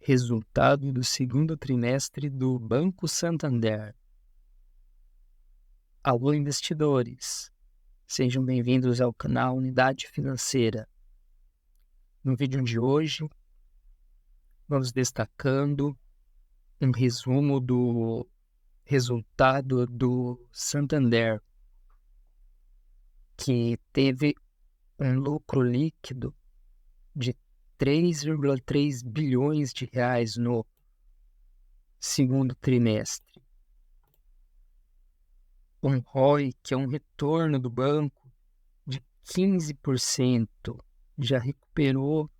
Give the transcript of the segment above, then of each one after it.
Resultado do segundo trimestre do Banco Santander. Alô, investidores! Sejam bem-vindos ao canal Unidade Financeira. No vídeo de hoje, vamos destacando um resumo do resultado do Santander, que teve um lucro líquido de 3,3 bilhões de reais no segundo trimestre. Um ROI, que é um retorno do banco, de 15%, já recuperou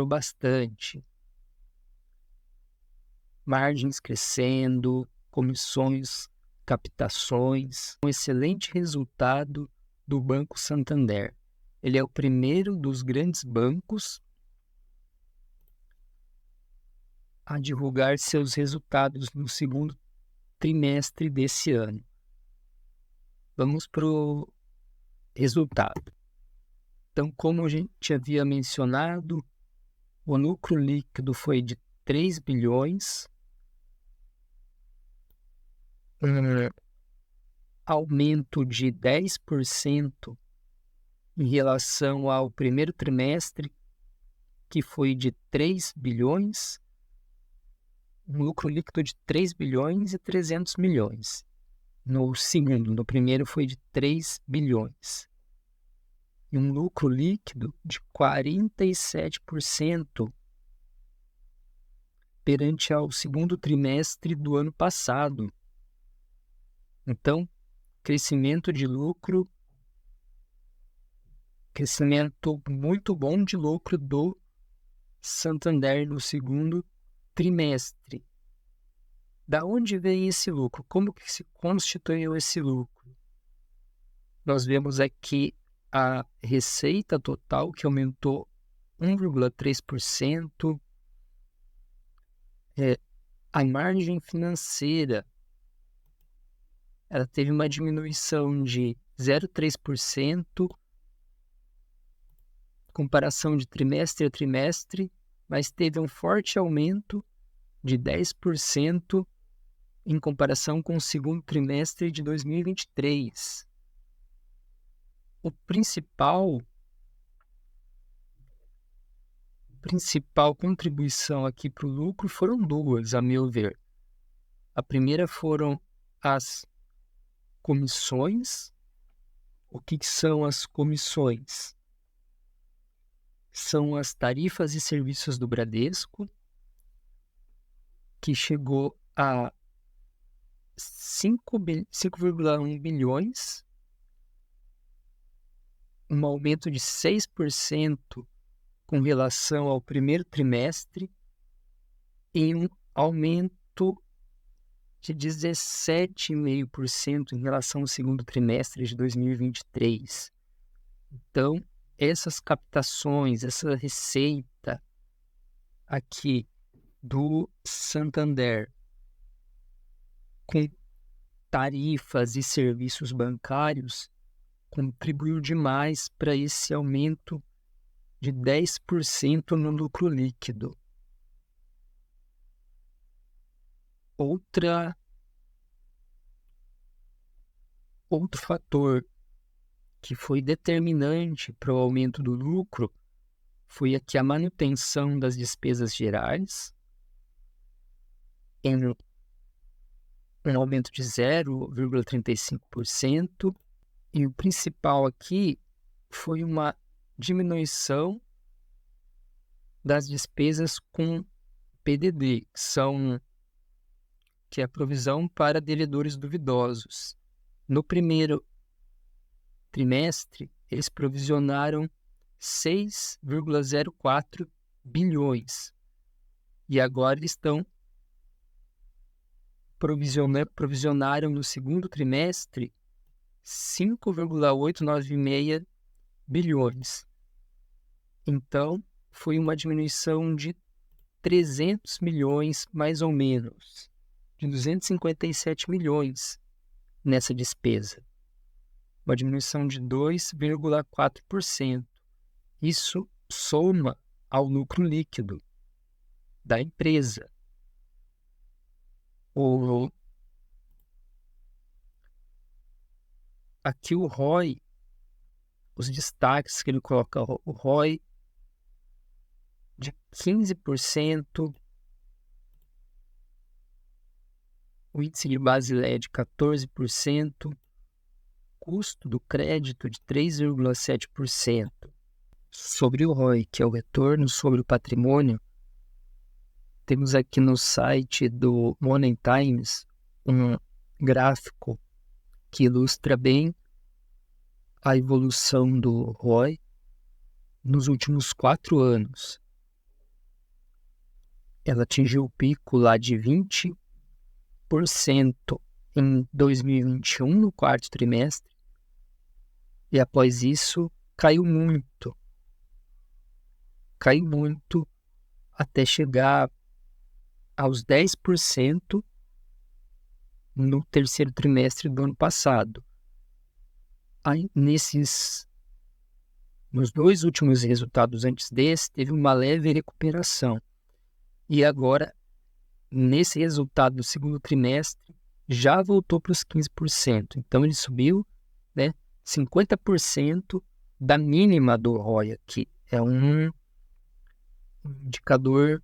bastante. Margens crescendo, comissões, captações, um excelente resultado do Banco Santander. Ele é o primeiro dos grandes bancos a divulgar seus resultados no segundo trimestre desse ano. Vamos para o resultado. Então, como a gente havia mencionado, o lucro líquido foi de 3 bilhões, um aumento de 10% em relação ao primeiro trimestre, que foi de 3 bilhões, um lucro líquido de 3 bilhões e 300 milhões. No primeiro foi de 3 bilhões. E um lucro líquido de 47% perante ao segundo trimestre do ano passado. Então, crescimento de lucro, crescimento muito bom de lucro do Santander no segundo trimestre. Da onde vem esse lucro? Como que se constituiu esse lucro? Nós vemos aqui a receita total, que aumentou 1,3%, a margem financeira, ela teve uma diminuição de 0,3%, comparação de trimestre a trimestre, mas teve um forte aumento de 10% em comparação com o segundo trimestre de 2023. A principal contribuição aqui para o lucro foram duas, a meu ver. A primeira foram as comissões. O que são as comissões? São as tarifas e serviços do Bradesco, que chegou a 5,1 bilhões, um aumento de 6% com relação ao primeiro trimestre e um aumento de 17,5% em relação ao segundo trimestre de 2023. Então, essas captações, essa receita aqui do Santander com tarifas e serviços bancários contribuiu demais para esse aumento de 10% no lucro líquido. Outro fator que foi determinante para o aumento do lucro foi aqui a manutenção das despesas gerais, em um aumento de 0,35%, e o principal aqui foi uma diminuição das despesas com PDD, que é a provisão para devedores duvidosos. No primeiro trimestre, eles provisionaram 6,04 bilhões e agora eles provisionaram no segundo trimestre 5,896 bilhões. Então, foi uma diminuição de 300 milhões, mais ou menos, de 257 milhões nessa despesa. Uma diminuição de 2,4%. Isso soma ao lucro líquido. da empresa. Aqui o ROI, os destaques que ele coloca, o ROI de 15%, o índice de Basileia de 14%, custo do crédito de 3,7%. Sobre o ROI, que é o retorno sobre o patrimônio, temos aqui no site do Money Times um gráfico que ilustra bem a evolução do ROI nos últimos 4 anos. Ela atingiu o pico lá de 20% em 2021, no quarto trimestre, e após isso caiu muito até chegar aos 10% no terceiro trimestre do ano passado. Aí, nos 2 últimos resultados antes desse, teve uma leve recuperação. E agora, nesse resultado do segundo trimestre, já voltou para os 15%. Então, ele subiu, 50% da mínima do ROI aqui. É um indicador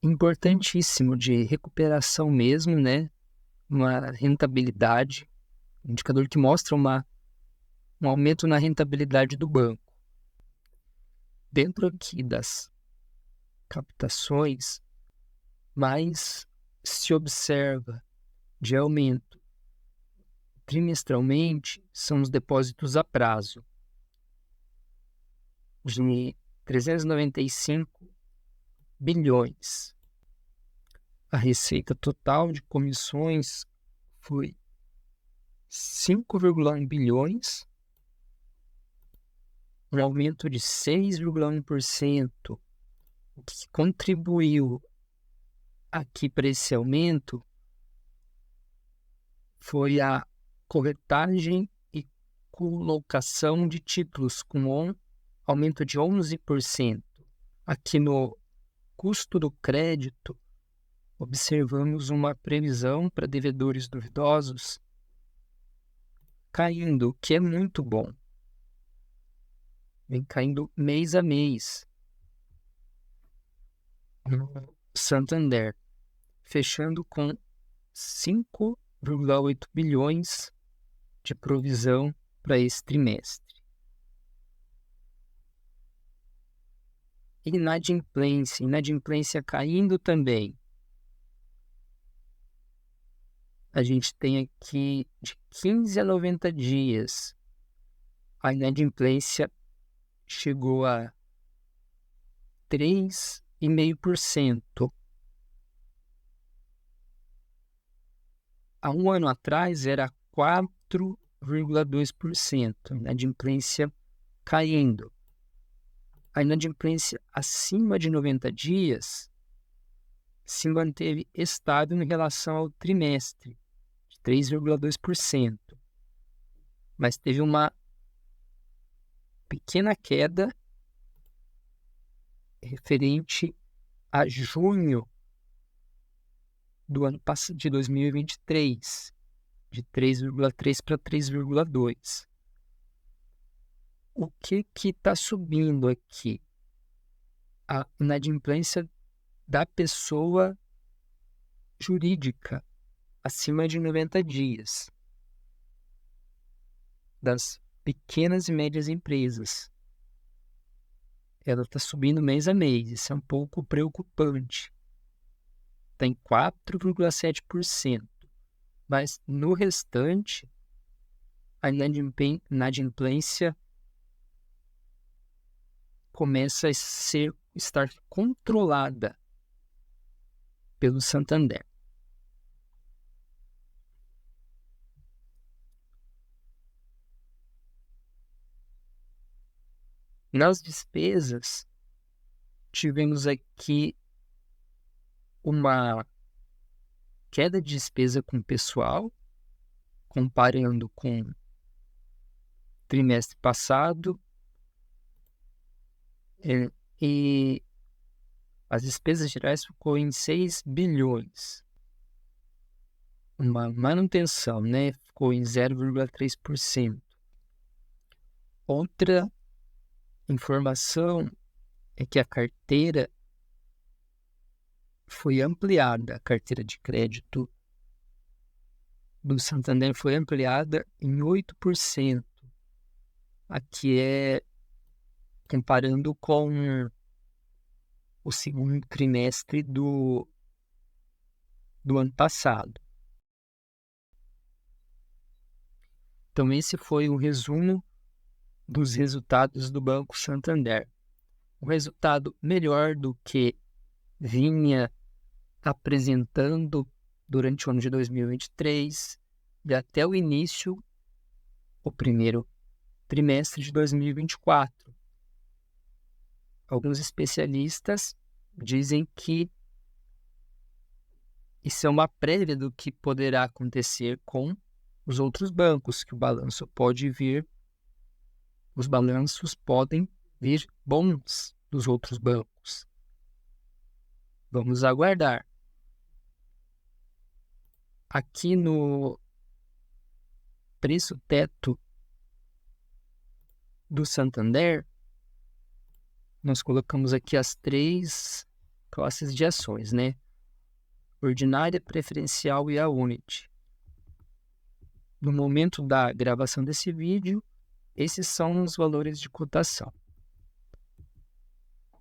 importantíssimo de recuperação mesmo, uma rentabilidade, um indicador que mostra um aumento na rentabilidade do banco. Dentro aqui das captações, mais se observa de aumento trimestralmente são os depósitos a prazo, de 395 bilhões. A receita total de comissões foi 5,1 bilhões, um aumento de 6,1%. O que contribuiu aqui para esse aumento foi a corretagem e colocação de títulos, com aumento de 11%. Aqui no custo do crédito, observamos uma previsão para devedores duvidosos caindo, o que é muito bom. Vem caindo mês a mês no Santander, fechando com 5,8 bilhões de provisão para esse trimestre. Inadimplência caindo também. A gente tem aqui de 15 a 90 dias. A inadimplência chegou a 3,5%. Há um ano atrás era 4,2%. A inadimplência caindo. A inadimplência acima de 90 dias se manteve estável em relação ao trimestre, de 3,2%. Mas teve uma pequena queda referente a junho do ano passado, de 2023, de 3,3 para 3,2. O que está subindo aqui? A inadimplência da pessoa jurídica acima de 90 dias, das pequenas e médias empresas. Ela está subindo mês a mês. Isso é um pouco preocupante. Está em 4,7%. Mas no restante, a inadimplência começa a estar controlada pelo Santander. Nas despesas, tivemos aqui uma queda de despesa com pessoal, comparando com o trimestre passado, e As despesas gerais ficou em 6 bilhões. Uma manutenção, né? Ficou em 0,3%. Outra informação é que a carteira foi ampliada. A carteira de crédito do Santander foi ampliada em 8%. Aqui é comparando com o segundo trimestre do ano passado. Então, esse foi o resumo dos resultados do Banco Santander. Um resultado melhor do que vinha apresentando durante o ano de 2023 e até o início, o primeiro trimestre de 2024. Alguns especialistas dizem que isso é uma prévia do que poderá acontecer com os outros bancos, que os balanços podem vir bons dos outros bancos. Vamos aguardar. Aqui no preço teto do Santander, nós colocamos aqui as 3 classes de ações, né? Ordinária, preferencial e a Unity. No momento da gravação desse vídeo, esses são os valores de cotação.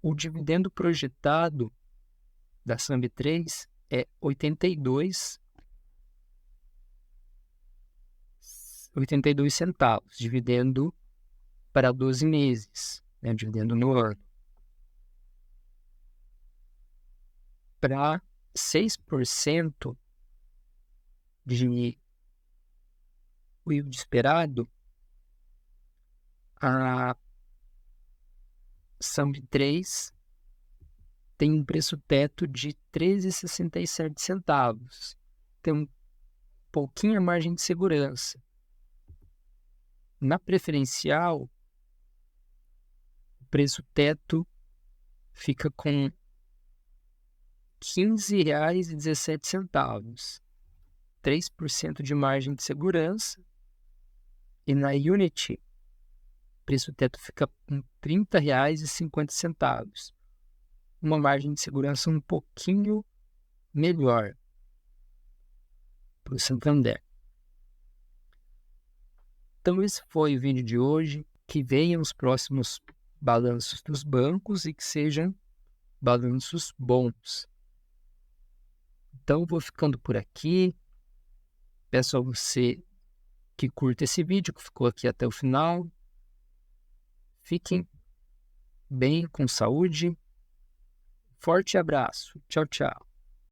O dividendo projetado da SAMB3 é 82 centavos, dividendo para 12 meses, né, dividendo no ano. Para 6% de yield esperado, a SAMB3 tem um preço teto de 13,67 centavos. Tem um pouquinho a margem de segurança. Na preferencial, o preço teto fica com R$ 15,17, 3% de margem de segurança. E na Unity, o preço teto fica com R$ 30,50, uma margem de segurança um pouquinho melhor para o Santander. Então esse foi o vídeo de hoje. Que venham os próximos balanços dos bancos e que sejam balanços bons. Então vou ficando por aqui. Peço a você que curta esse vídeo, que ficou aqui até o final. Fiquem bem, com saúde. Forte abraço. Tchau, tchau.